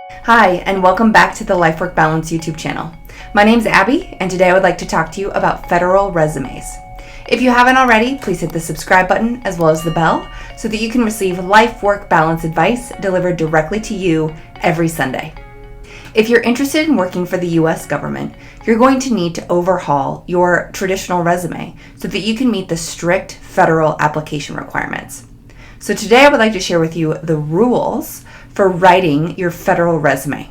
Hi, and welcome back to the Life Work Balance YouTube channel. My name's Abby, and today I would like to talk to you about federal resumes. If you haven't already, please hit the subscribe button as well as the bell so that you can receive life work balance advice delivered directly to you every Sunday. If you're interested in working for the US government, you're going to need to overhaul your traditional resume so that you can meet the strict federal application requirements. So today I would like to share with you the rules for writing your federal resume.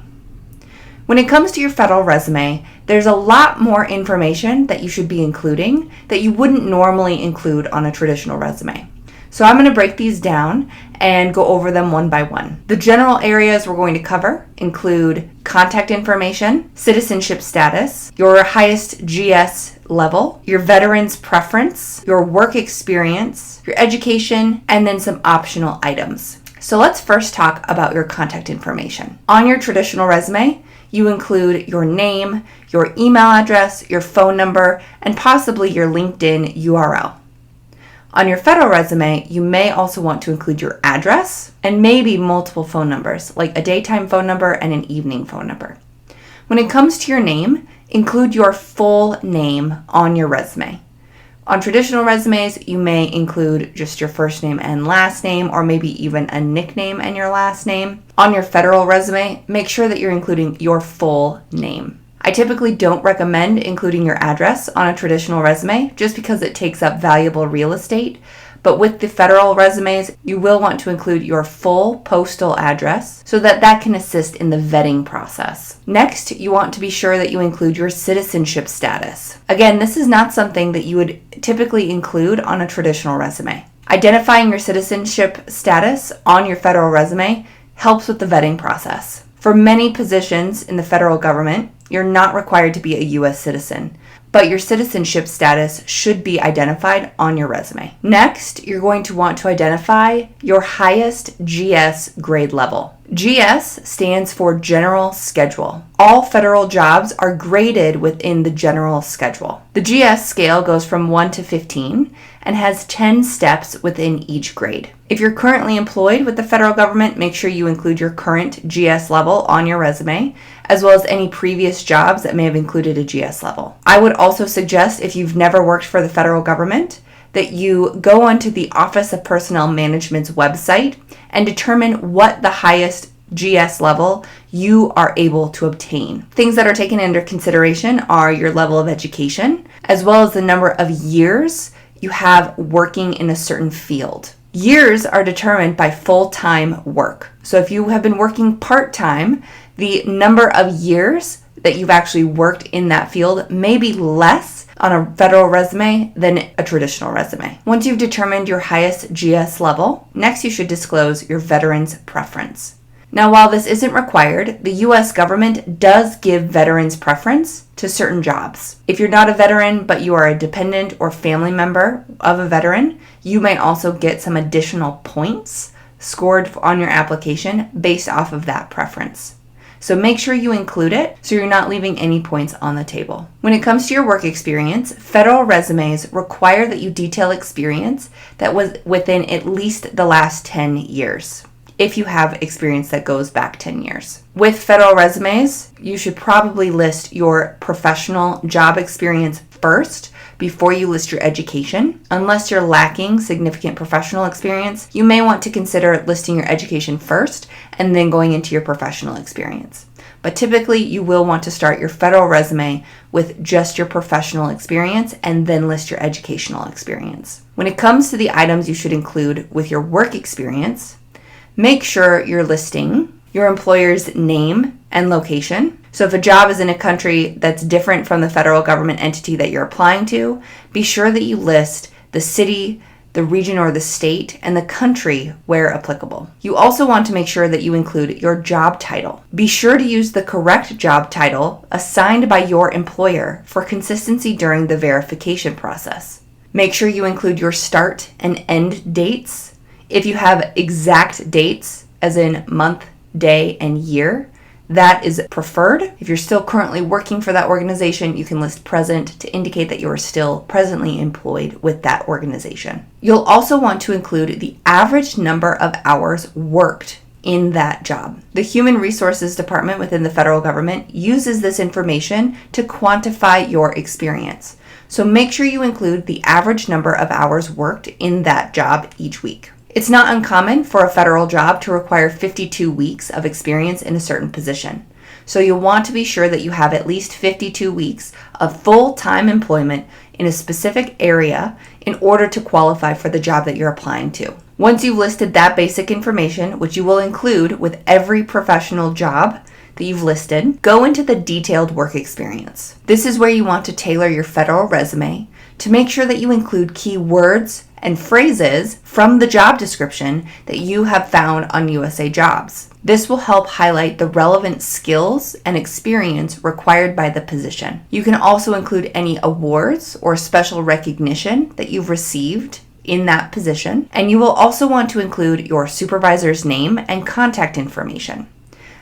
When it comes to your federal resume, there's a lot more information that you should be including that you wouldn't normally include on a traditional resume. So I'm going to break these down and go over them one by one. The general areas we're going to cover include contact information, citizenship status, your highest GS level, your veteran's preference, your work experience, your education, and then some optional items. So let's first talk about your contact information. On your traditional resume, you include your name, your email address, your phone number, and possibly your LinkedIn URL. On your federal resume, you may also want to include your address and maybe multiple phone numbers, like a daytime phone number and an evening phone number. When it comes to your name, include your full name on your resume. On traditional resumes, you may include just your first name and last name, or maybe even a nickname and your last name. On your federal resume, make sure that you're including your full name. I typically don't recommend including your address on a traditional resume just because it takes up valuable real estate. But with the federal resumes, you will want to include your full postal address so that that can assist in the vetting process. Next, you want to be sure that you include your citizenship status. Again, this is not something that you would typically include on a traditional resume. Identifying your citizenship status on your federal resume helps with the vetting process. For many positions in the federal government, you're not required to be a U.S. citizen, but your citizenship status should be identified on your resume. Next, you're going to want to identify your highest GS grade level. GS stands for General Schedule. All federal jobs are graded within the General Schedule. The GS scale goes from 1 to 15 and has 10 steps within each grade. If you're currently employed with the federal government, make sure you include your current GS level on your resume, as well as any previous jobs that may have included a GS level. I would also suggest, if you've never worked for the federal government, that you go onto the Office of Personnel Management's website and determine what the highest GS level you are able to obtain. Things that are taken into consideration are your level of education, as well as the number of years you have working in a certain field. Years are determined by full-time work. So if you have been working part-time, the number of years that you've actually worked in that field may be less on a federal resume than a traditional resume. Once you've determined your highest GS level, next you should disclose your veteran's preference. Now, while this isn't required, the U.S. government does give veterans preference to certain jobs. If you're not a veteran, but you are a dependent or family member of a veteran, you may also get some additional points scored on your application based off of that preference. So make sure you include it so you're not leaving any points on the table. When it comes to your work experience, federal resumes require that you detail experience that was within at least the last 10 years. If you have experience that goes back 10 years. With federal resumes, you should probably list your professional job experience first before you list your education. Unless you're lacking significant professional experience, you may want to consider listing your education first and then going into your professional experience. But typically, you will want to start your federal resume with just your professional experience and then list your educational experience. When it comes to the items you should include with your work experience, make sure you're listing your employer's name and location. So if a job is in a country that's different from the federal government entity that you're applying to, be sure that you list the city, the region or the state, and the country where applicable. You also want to make sure that you include your job title. Be sure to use the correct job title assigned by your employer for consistency during the verification process. Make sure you include your start and end dates. If you have exact dates, as in month, day, and year, that is preferred. If you're still currently working for that organization, you can list present to indicate that you are still presently employed with that organization. You'll also want to include the average number of hours worked in that job. The Human Resources Department within the federal government uses this information to quantify your experience. So make sure you include the average number of hours worked in that job each week. It's not uncommon for a federal job to require 52 weeks of experience in a certain position. So you'll want to be sure that you have at least 52 weeks of full-time employment in a specific area in order to qualify for the job that you're applying to. Once you've listed that basic information, which you will include with every professional job that you've listed, go into the detailed work experience. This is where you want to tailor your federal resume to make sure that you include key words and phrases from the job description that you have found on USA Jobs. This will help highlight the relevant skills and experience required by the position. You can also include any awards or special recognition that you've received in that position, and you will also want to include your supervisor's name and contact information.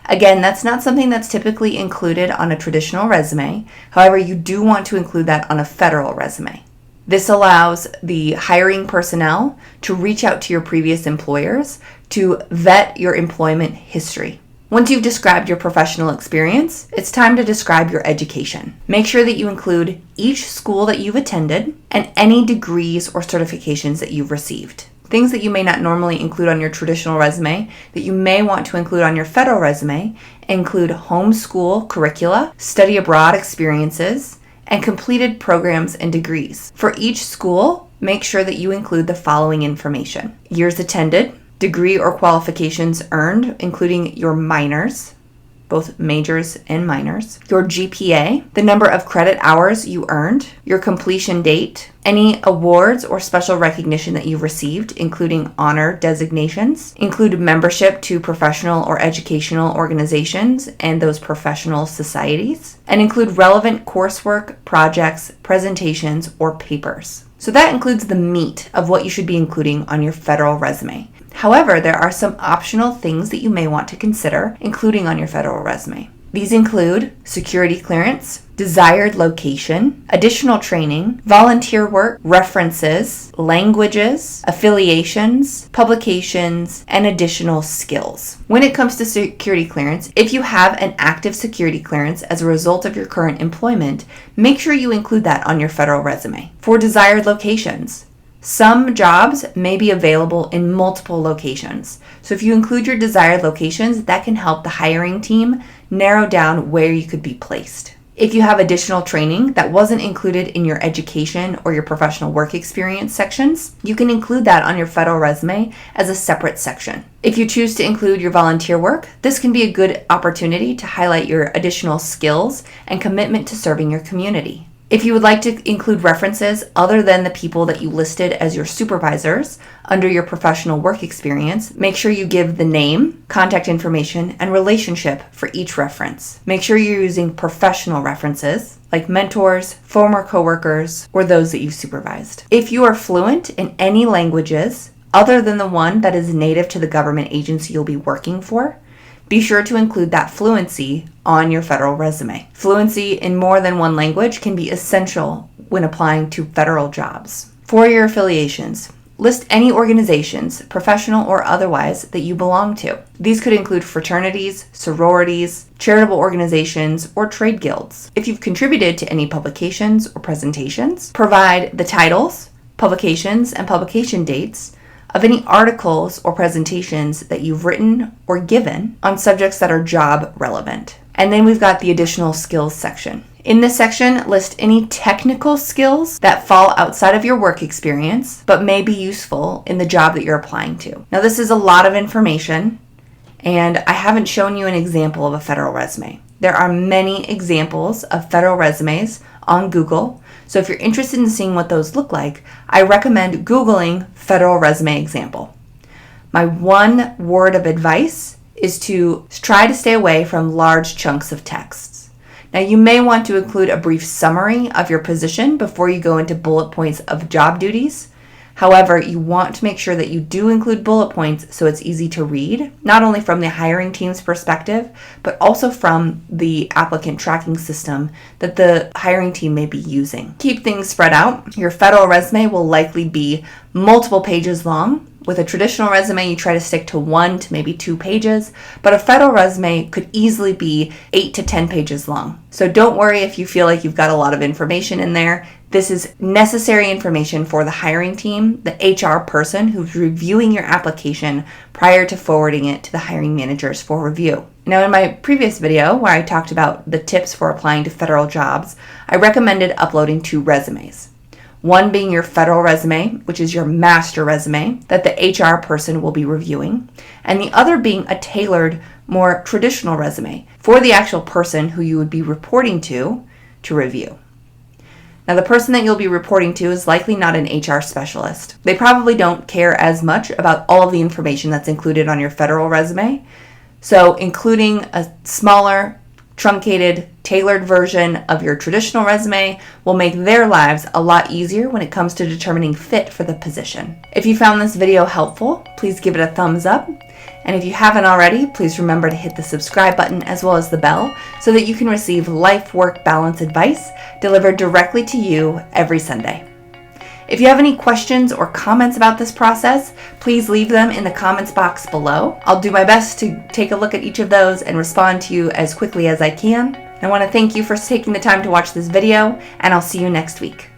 Again, that's not something that's typically included on a traditional resume. However, you do want to include that on a federal resume. This allows the hiring personnel to reach out to your previous employers to vet your employment history. Once you've described your professional experience, it's time to describe your education. Make sure that you include each school that you've attended and any degrees or certifications that you've received. Things that you may not normally include on your traditional resume that you may want to include on your federal resume include homeschool curricula, study abroad experiences, and completed programs and degrees. For each school, make sure that you include the following information: years attended, degree or qualifications earned, including your minors, both majors and minors, your GPA, the number of credit hours you earned, your completion date, any awards or special recognition that you've received, including honor designations, include membership to professional or educational organizations and those professional societies, and include relevant coursework, projects, presentations, or papers. So that includes the meat of what you should be including on your federal resume. However, there are some optional things that you may want to consider including on your federal resume. These include security clearance, desired location, additional training, volunteer work, references, languages, affiliations, publications, and additional skills. When it comes to security clearance, if you have an active security clearance as a result of your current employment, make sure you include that on your federal resume. For desired locations, some jobs may be available in multiple locations. So if you include your desired locations, that can help the hiring team narrow down where you could be placed. If you have additional training that wasn't included in your education or your professional work experience sections, you can include that on your federal resume as a separate section. If you choose to include your volunteer work, this can be a good opportunity to highlight your additional skills and commitment to serving your community. If you would like to include references other than the people that you listed as your supervisors under your professional work experience, make sure you give the name, contact information, and relationship for each reference. Make sure you're using professional references like mentors, former coworkers, or those that you've supervised. If you are fluent in any languages other than the one that is native to the government agency you'll be working for, be sure to include that fluency on your federal resume. Fluency in more than one language can be essential when applying to federal jobs. For your affiliations, list any organizations, professional or otherwise, that you belong to. These could include fraternities, sororities, charitable organizations, or trade guilds. If you've contributed to any publications or presentations, provide the titles, publications, and publication dates of any articles or presentations that you've written or given on subjects that are job relevant. And then we've got the additional skills section. In this section, list any technical skills that fall outside of your work experience but may be useful in the job that you're applying to. Now, this is a lot of information, and I haven't shown you an example of a federal resume. There are many examples of federal resumes on Google. So if you're interested in seeing what those look like, I recommend Googling federal resume example. My one word of advice is to try to stay away from large chunks of texts. Now, you may want to include a brief summary of your position before you go into bullet points of job duties. However, you want to make sure that you do include bullet points so it's easy to read, not only from the hiring team's perspective, but also from the applicant tracking system that the hiring team may be using. Keep things spread out. Your federal resume will likely be multiple pages long, With a traditional resume, you try to stick to 1 to maybe 2 pages, but a federal resume could easily be 8 to 10 pages long. So don't worry if you feel like you've got a lot of information in there. This is necessary information for the hiring team, the HR person who's reviewing your application prior to forwarding it to the hiring managers for review. Now, in my previous video where I talked about the tips for applying to federal jobs, I recommended uploading 2 resumes. One being your federal resume, which is your master resume that the HR person will be reviewing, and the other being a tailored, more traditional resume for the actual person who you would be reporting to review. Now, the person that you'll be reporting to is likely not an HR specialist. They probably don't care as much about all of the information that's included on your federal resume, so including a smaller, truncated, tailored version of your traditional resume will make their lives a lot easier when it comes to determining fit for the position. If you found this video helpful, please give it a thumbs up. And if you haven't already, please remember to hit the subscribe button as well as the bell so that you can receive life-work balance advice delivered directly to you every Sunday. If you have any questions or comments about this process, please leave them in the comments box below. I'll do my best to take a look at each of those and respond to you as quickly as I can. I want to thank you for taking the time to watch this video, and I'll see you next week.